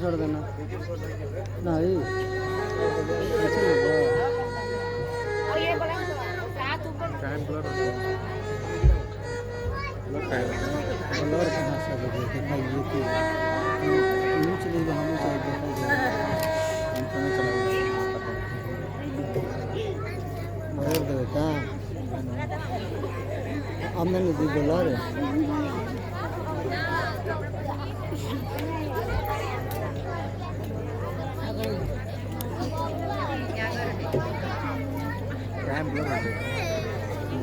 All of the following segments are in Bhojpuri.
छोड़ देना नहीं अच्छा और ये बड़ा साथ ऊपर टाइम ब्लर होता है कलर कहाँ से दिखाइए कि नीचे नहीं हम चाहिए मरोड़ दे का हमने नहीं दी डॉलर टाइम ब्लर होता है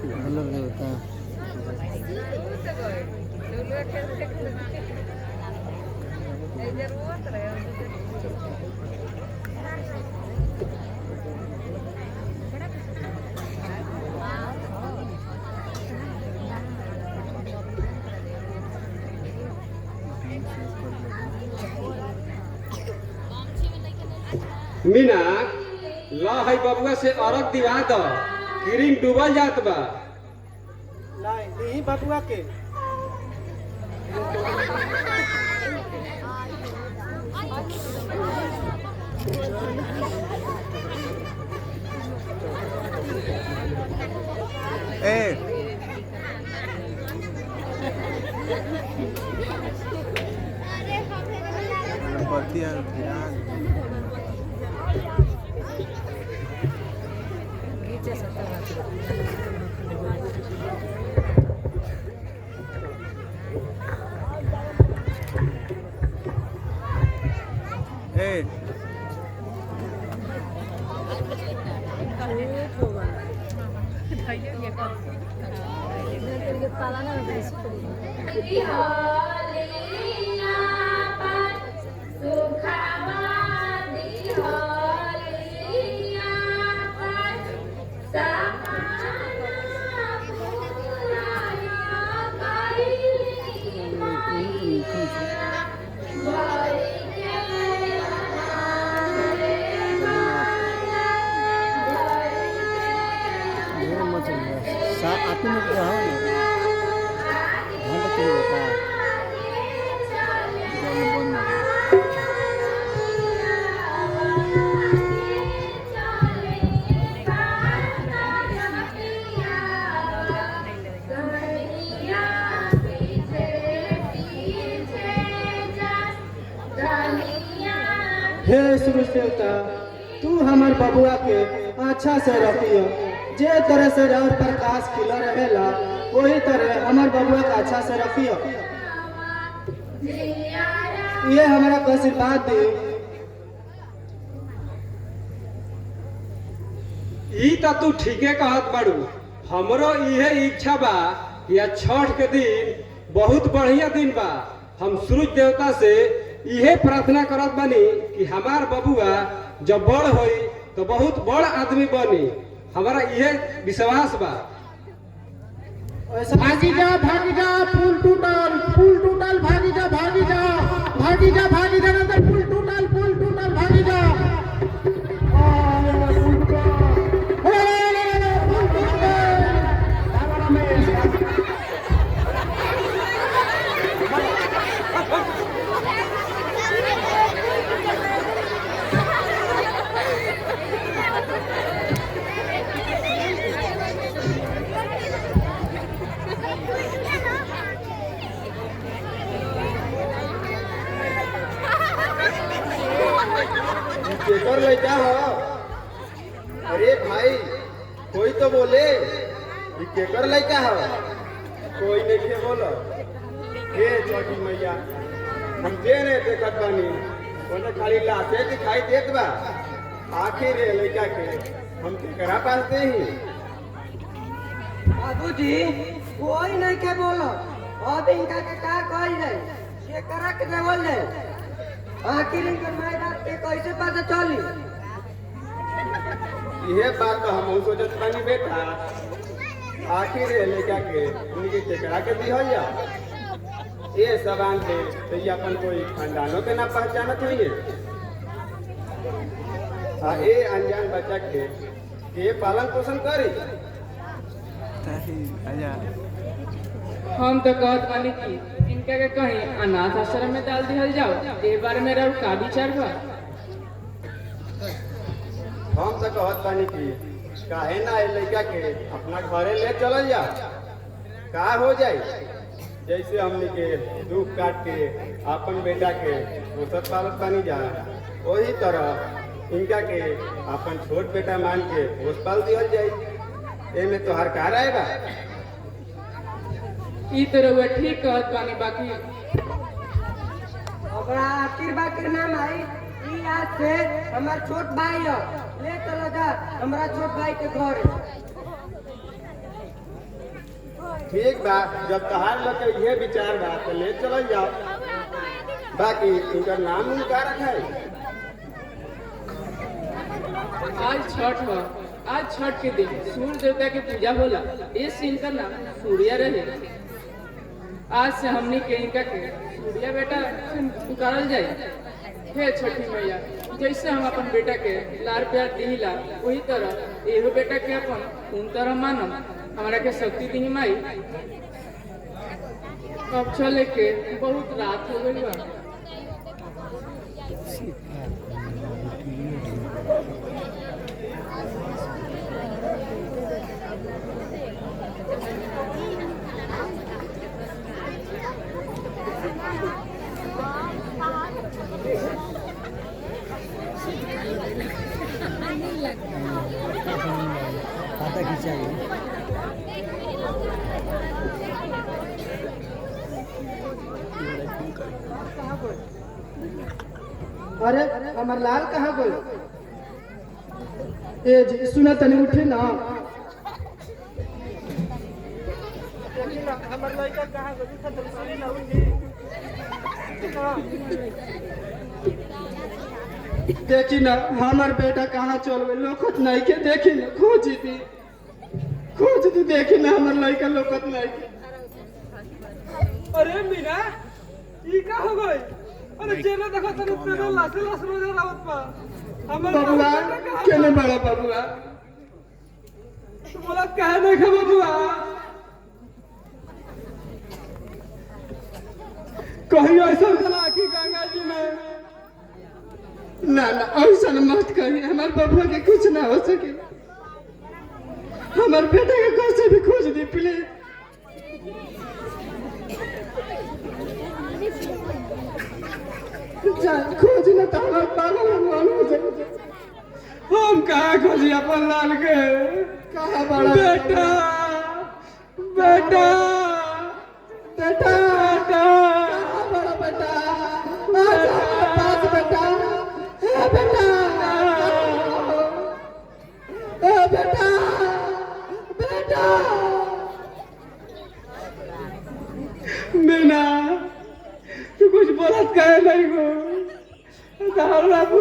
कलर देता मीना ला है बबुआ से औरत दिवा दो किरिन डूबल जात बा नहीं बबुआ के ए गणपति आ ए आते में क्या है ना घंटा चल जाता है बंद ना हे सूरज देवता तू हमार बबुआ के अच्छा से रखियो जे तरह से और प्रकाश खिला रहेला वही तरह हमार बबुआ का अच्छा से रखियो ये हमारा को आशीर्वाद दी ई तो तू ठीके कहत बाड़ू हमरो इहे इच्छा बा कि छठ के दिन बहुत बढ़िया दिन बा हम सूरज देवता से इहे प्रार्थना करत बानी कि हमार बबुआ जब बड़ होई तो बहुत बड़ आदमी बनी हमारा इहे विश्वास बा भागी जा फूल टूटल भागी जा नहीं तो फूल टूटल भागी जा केकर लड़का हो अरे भाई कोई तो बोले ये केकर लड़का हो कोई नहीं के बोलो हे छोटी मैया हम जे ने देखत बानी ओने खाली लाशे दिखाई देत बा आखिर ये लड़का के हम केकरा पास दे ही बाबूजी कोई नहीं के बोलो अब इनका के का कही जाए केकरा के देवल जाए आखिर इनके मैदान के कैसे पता चली ये बात तो हम सोचत बानी बेटा आखिर ये लड़का के उनके केकरा के दी होया ये सवाल से तो ये अपन कोई खानदानों के ना पहचानत होइए आ ए अनजान बच्चा के पालन पोषण करी। आजा हम तो कहत बानी कि इनका के कहीं अनाथ आश्रम में डाल दिहल जाओ। ए बारे में रहो का विचार बा? हम तो कहत बानी कि काहे ना ए लड़का के अपना घरे ले चलल जा, का हो जाई। जैसे हमने के दुख काट के अपन बेटा के पोसत पालत बानी जा, वही तरह इनका के अपन छोट बेटा मान के पोस पाल दिहल जाई। एमे तो हर कार आएगा। ई तो रहुआ ठीक कहत बानी, बाकी ओकरा आखिर बाखिर नाम आई ई आज से हमार छोट भाई हो, ले चलो जा हमारा छोट भाई के घर। ठीक बा, जब तहार लोग के ये विचार बा तो ले चल जाओ। बाकी इनका नाम उनका रखा है। आज छठ बा, आज छठ के दिन सूर्य देवता की पूजा होला। इस दिन का नाम सूर्या रहे। आज से हमनी के इनका के सूर्या बेटा से पुकारल जाए। हे छठी मैया, जैसे हम अपन बेटा के लार प्यार दिला, वही तरह एहो बेटा के अपन उन तरह मानम। हमारा के शक्ति दी माई। अब चले के बहुत रात हो गई बा। खाता खिंचाई। अरे हमार लाल कहाँ गए? ए जी सुना तनी उठे ना। देखी ना हमार बेटा कहाँ चल गए, लोकत नहीं के। देखी ना खोज दी देखी ना हमार लड़का लोकत नहीं के। अरे मीना ई का हो गई? अरे जेना देखो तने तेरे लासे लास रोजे रावत पा हमर बबुआ केने बड़ा बबुआ? तू बोला काहे नहीं खा बबुआ? कहीं ऐसा चला कि गंगा जी में ना ना ऐसा मत कही, हमार बबुआ के कुछ ना हो सके। हमार बेटा के कैसे भी खोज दी प्लीज। खोज ना तो हमार पागल भगवान हो जाए। हम कहाँ खोजी अपन लाल के? कहाँ बड़ा बेटा बेटा बेटा कहाँ बड़ा बेटा? आजा हमारे पास बेटा। ए बेटा ए बेटा बेटा। मीना तू कुछ बोलत काहे नहीं गो? दाल बाबू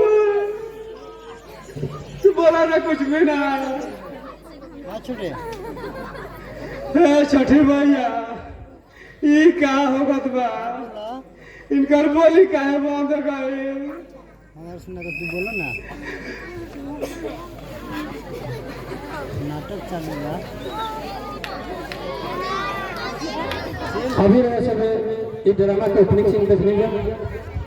तू बोला ना कुछ मीना। हाँ छोटे हे छठी भैया ई का होगत बा? इनकर बोली काहे बंद गई? हमारे सुना तो तू बोलो ना। नाटक चलेगा। अभी समय ये ड्रामा के ओपनिंग सीन देखने में